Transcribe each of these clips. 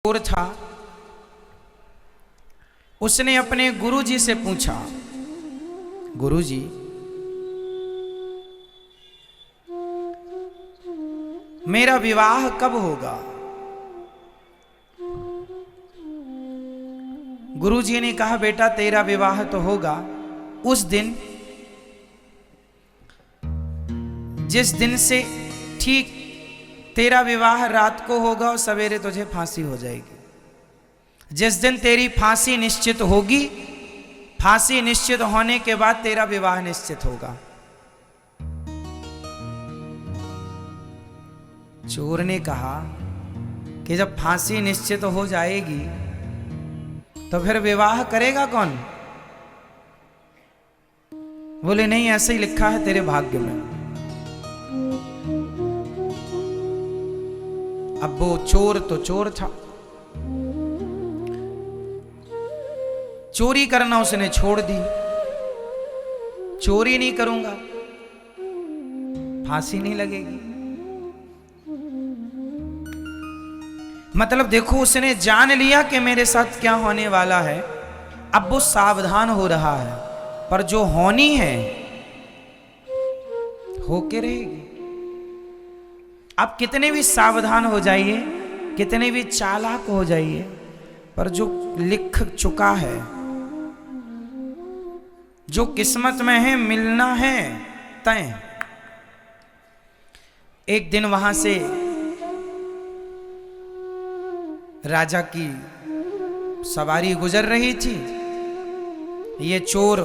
चोर था। उसने अपने गुरुजी से पूछा, गुरुजी मेरा विवाह कब होगा? गुरुजी ने कहा, बेटा तेरा विवाह तो होगा उस दिन जिस दिन से ठीक तेरा विवाह रात को होगा और सवेरे तुझे फांसी हो जाएगी। जिस दिन तेरी फांसी निश्चित होगी, फांसी निश्चित होने के बाद तेरा विवाह निश्चित होगा। चोर ने कहा कि जब फांसी निश्चित हो जाएगी तो फिर विवाह करेगा कौन? बोले नहीं, ऐसे ही लिखा है तेरे भाग्य में। अब वो चोर तो चोर था, चोरी करना उसने छोड़ दी। चोरी नहीं करूंगा, फांसी नहीं लगेगी। मतलब देखो, उसने जान लिया कि मेरे साथ क्या होने वाला है। अब वो सावधान हो रहा है, पर जो होनी है होके रहेगी। आप कितने भी सावधान हो जाइए, कितने भी चालाक हो जाइए, पर जो लिख चुका है, जो किस्मत में है, मिलना है तय। एक दिन वहां से राजा की सवारी गुजर रही थी। ये चोर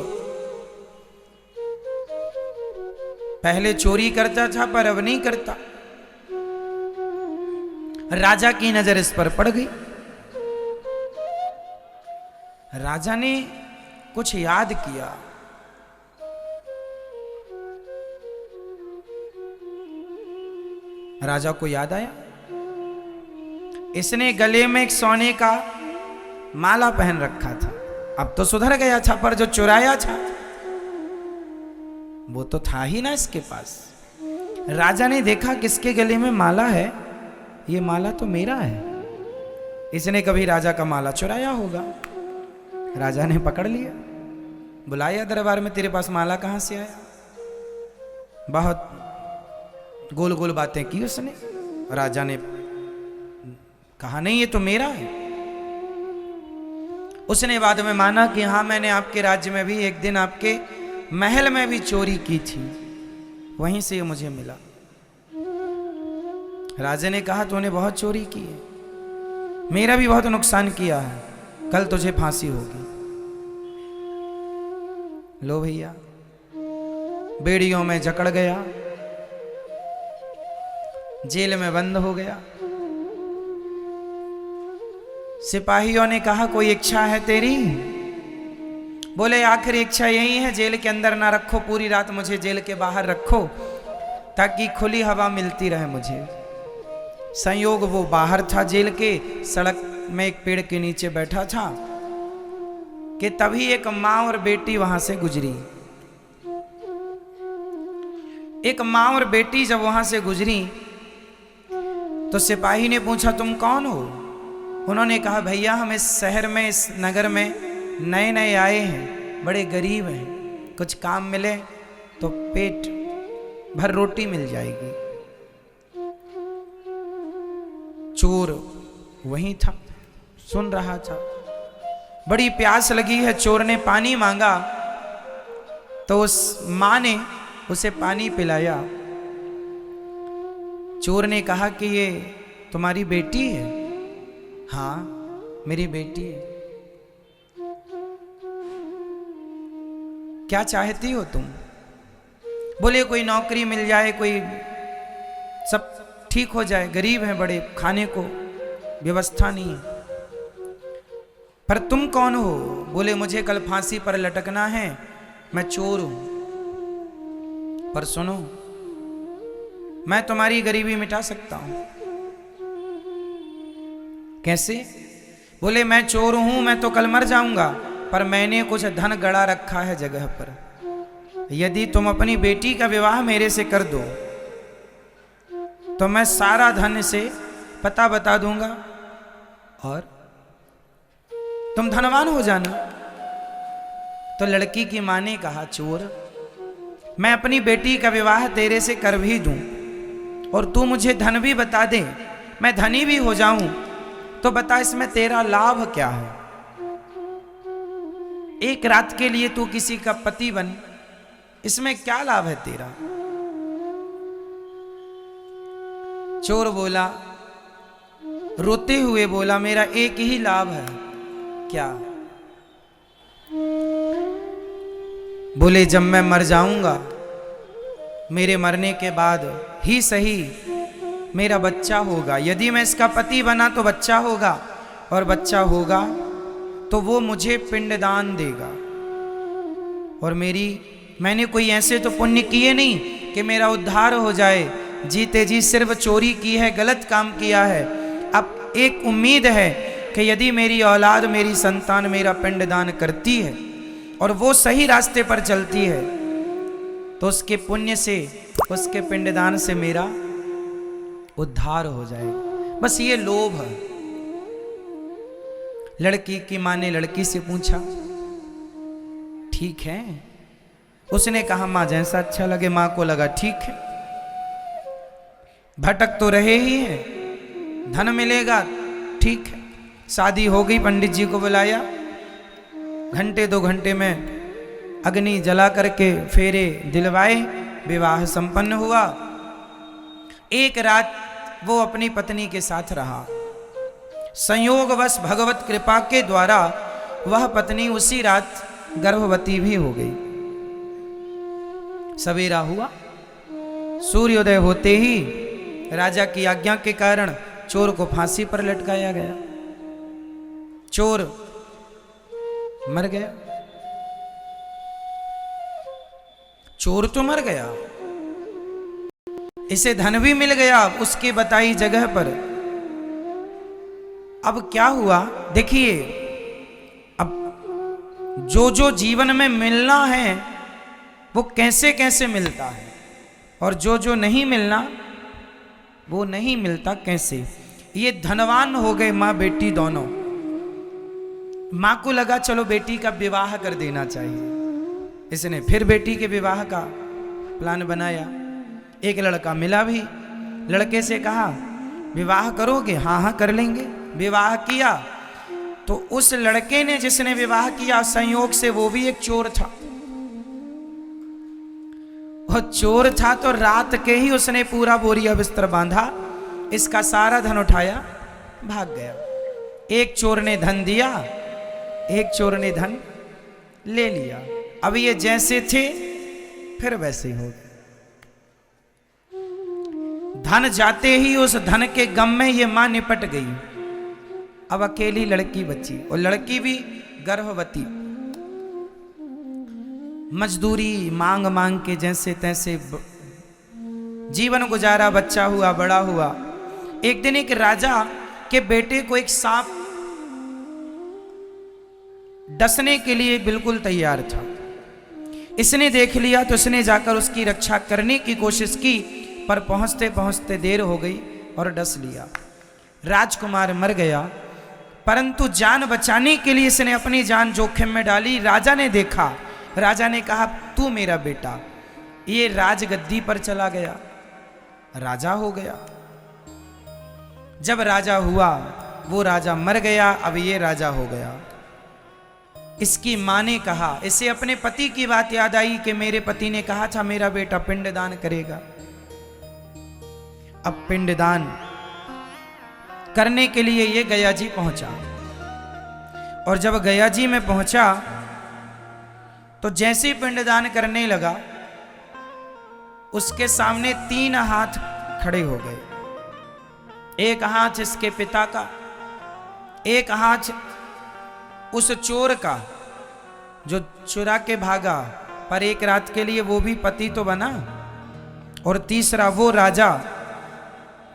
पहले चोरी करता था पर अब नहीं करता। राजा की नजर इस पर पड़ गई। राजा ने कुछ याद किया। राजा को याद आया, इसने गले में एक सोने का माला पहन रखा था। अब तो सुधर गया था, पर जो चुराया था वो तो था ही ना इसके पास। राजा ने देखा किसके गले में माला है, ये माला तो मेरा है। इसने कभी राजा का माला चुराया होगा। राजा ने पकड़ लिया, बुलाया दरबार में, तेरे पास माला कहां से आया? बहुत गोल गोल बातें की उसने। राजा ने कहा, नहीं ये तो मेरा है। उसने बाद में माना कि हाँ, मैंने आपके राज्य में भी एक दिन आपके महल में भी चोरी की थी, वहीं से ये मुझे मिला। राजा ने कहा, तूने बहुत चोरी की है, मेरा भी बहुत नुकसान किया है, कल तुझे फांसी होगी। लो भैया, बेड़ियों में जकड़ गया, जेल में बंद हो गया। सिपाहियों ने कहा, कोई इच्छा है तेरी? बोले, आखिरी इच्छा यही है, जेल के अंदर ना रखो, पूरी रात मुझे जेल के बाहर रखो ताकि खुली हवा मिलती रहे मुझे। संयोग वो बाहर था जेल के, सड़क में एक पेड़ के नीचे बैठा था कि तभी एक माँ और बेटी वहां से गुजरी। एक माँ और बेटी जब वहां से गुजरी तो सिपाही ने पूछा, तुम कौन हो? उन्होंने कहा, भैया हम इस शहर में, इस नगर में नए नए आए हैं, बड़े गरीब हैं, कुछ काम मिले तो पेट भर रोटी मिल जाएगी। चोर वहीं था, सुन रहा था। बड़ी प्यास लगी है, चोर ने पानी मांगा तो उस मां ने उसे पानी पिलाया। चोर ने कहा कि ये तुम्हारी बेटी है? हाँ, मेरी बेटी है। क्या चाहती हो तुम? बोले, कोई नौकरी मिल जाए, कोई सब ठीक हो जाए, गरीब हैं बड़े, खाने को व्यवस्था नहीं है। पर तुम कौन हो? बोले, मुझे कल फांसी पर लटकना है, मैं चोर हूं। पर सुनो, मैं तुम्हारी गरीबी मिटा सकता हूं। कैसे? बोले, मैं चोर हूं, मैं तो कल मर जाऊंगा, पर मैंने कुछ धन गड़ा रखा है जगह पर। यदि तुम अपनी बेटी का विवाह मेरे से कर दो तो मैं सारा धन से पता बता दूंगा और तुम धनवान हो जाना। तो लड़की की मां ने कहा, चोर, मैं अपनी बेटी का विवाह तेरे से कर भी दूं और तू मुझे धन भी बता दे, मैं धनी भी हो जाऊं, तो बता इसमें तेरा लाभ क्या है? एक रात के लिए तू किसी का पति बन, इसमें क्या लाभ है तेरा? चोर बोला, रोते हुए बोला, मेरा एक ही लाभ है। क्या? बोले, जब मैं मर जाऊंगा, मेरे मरने के बाद ही सही मेरा बच्चा होगा। यदि मैं इसका पति बना तो बच्चा होगा, और बच्चा होगा तो वो मुझे पिंडदान देगा। और मैंने कोई ऐसे तो पुण्य किए नहीं कि मेरा उद्धार हो जाए। जीते जी सिर्फ चोरी की है, गलत काम किया है। अब एक उम्मीद है कि यदि मेरी औलाद, मेरी संतान मेरा पिंडदान करती है और वो सही रास्ते पर चलती है, तो उसके पुण्य से, उसके पिंडदान से मेरा उद्धार हो जाएगा। बस ये लोभ है। लड़की की मां ने लड़की से पूछा, ठीक है? उसने कहा, मां जैसा अच्छा लगे। मां को लगा ठीक है, भटक तो रहे ही है, धन मिलेगा, ठीक है। शादी हो गई, पंडित जी को बुलाया, घंटे 2 घंटे में अग्नि जला करके फेरे दिलवाए, विवाह संपन्न हुआ। एक रात वो अपनी पत्नी के साथ रहा। संयोगवश भगवत कृपा के द्वारा वह पत्नी उसी रात गर्भवती भी हो गई। सवेरा हुआ, सूर्योदय होते ही राजा की आज्ञा के कारण चोर को फांसी पर लटकाया गया। चोर मर गया। चोर तो मर गया, इसे धन भी मिल गया उसकी बताई जगह पर। अब क्या हुआ देखिए, अब जो जीवन में मिलना है वो कैसे कैसे मिलता है, और जो नहीं मिलना वो नहीं मिलता कैसे। ये धनवान हो गए माँ बेटी दोनों। माँ को लगा चलो बेटी का विवाह कर देना चाहिए। इसने फिर बेटी के विवाह का प्लान बनाया। एक लड़का मिला भी, लड़के से कहा, विवाह करोगे? हाँ हाँ कर लेंगे। विवाह किया तो उस लड़के ने, जिसने विवाह किया, संयोग से वो भी एक चोर था। वो चोर था तो रात के ही उसने पूरा बोरिया बिस्तर बांधा, इसका सारा धन उठाया, भाग गया। एक चोर ने धन दिया, एक चोर ने धन ले लिया। अब ये जैसे थे फिर वैसे हो गए। धन जाते ही उस धन के गम में ये मां निपट गई। अब अकेली लड़की बची, और लड़की भी गर्भवती। मजदूरी मांग मांग के जैसे तैसे जीवन गुजारा। बच्चा हुआ, बड़ा हुआ। एक दिन एक राजा के बेटे को एक सांप डसने के लिए बिल्कुल तैयार था। इसने देख लिया तो इसने जाकर उसकी रक्षा करने की कोशिश की, पर पहुंचते पहुंचते देर हो गई और डस लिया। राजकुमार मर गया, परंतु जान बचाने के लिए इसने अपनी जान जोखिम में डाली। राजा ने देखा, राजा ने कहा, तू मेरा बेटा। ये राजगद्दी पर चला गया, राजा हो गया। जब राजा हुआ, वो राजा मर गया, अब ये राजा हो गया। इसकी मां ने कहा, इसे अपने पति की बात याद आई कि मेरे पति ने कहा था मेरा बेटा पिंडदान करेगा। अब पिंडदान करने के लिए ये गया जी पहुंचा, और जब गया जी में पहुंचा तो जैसे ही पिंडदान करने लगा, उसके सामने 3 हाथ खड़े हो गए। एक हाथ इसके पिता का, एक हाथ उस चोर का जो चुरा के भागा, पर एक रात के लिए वो भी पति तो बना, और तीसरा वो राजा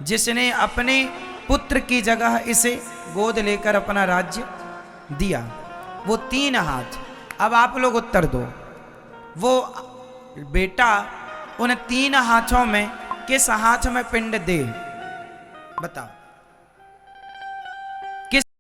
जिसने अपने पुत्र की जगह इसे गोद लेकर अपना राज्य दिया। वो 3 हाथ। अब आप लोग उत्तर दो, वो बेटा उन 3 हाथों में किस हाथ में पिंड दे? बताओ।